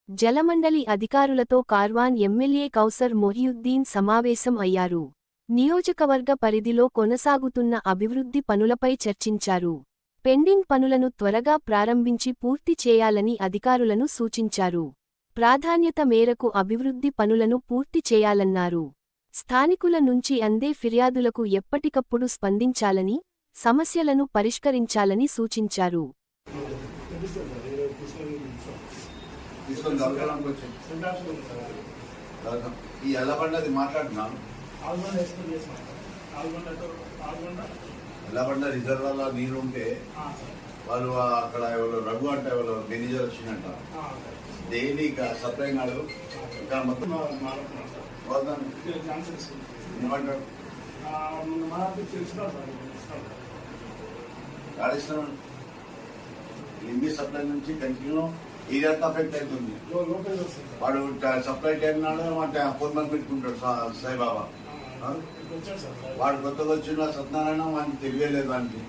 జలమండలి అధికారులతో కార్వాన్ ఎమ్మెల్యే కౌసర్ మొహియుద్దీన్ సమావేశం అయ్యారు. నియోజకవర్గ పరిధిలో కొనసాగుతున్న అభివృద్ధి పనులపై చర్చించారు. పెండింగ్ పనులను త్వరగా ప్రారంభించి పూర్తి చేయాలని అధికారులను సూచించారు. ప్రాధాన్యత మేరకు అభివృద్ధి పనులను పూర్తి చేయాలన్నారు. స్థానికుల నుంచి అందే ఫిర్యాదులకు ఎప్పటికప్పుడు స్పందించాలని, సమస్యలను పరిష్కరించాలని సూచించారు. ఈ ఎల్లబండది మాట్లాడుతున్నాం. ఎల్లబండ రిజర్వాయర్లో నీరు ఉంటే వాళ్ళు అక్కడ ఎవరు రఘు అంటే ఎవరు మేనేజర్ వచ్చిందంట. డైలీ సప్లై నాడు ఇంకా మొత్తం ఏమంటారు లింబీ సప్లై నుంచి కంటిన్యూ ఏరియా అఫెక్ట్ అవుతుంది. వాడు సప్లై టైం నాడు ఫోన్ పెట్టుకుంటాడు సాయిబాబా. వాడు కొత్తగా వచ్చిన సత్యనారాయణ వానికి తెలియలేదు వానికి.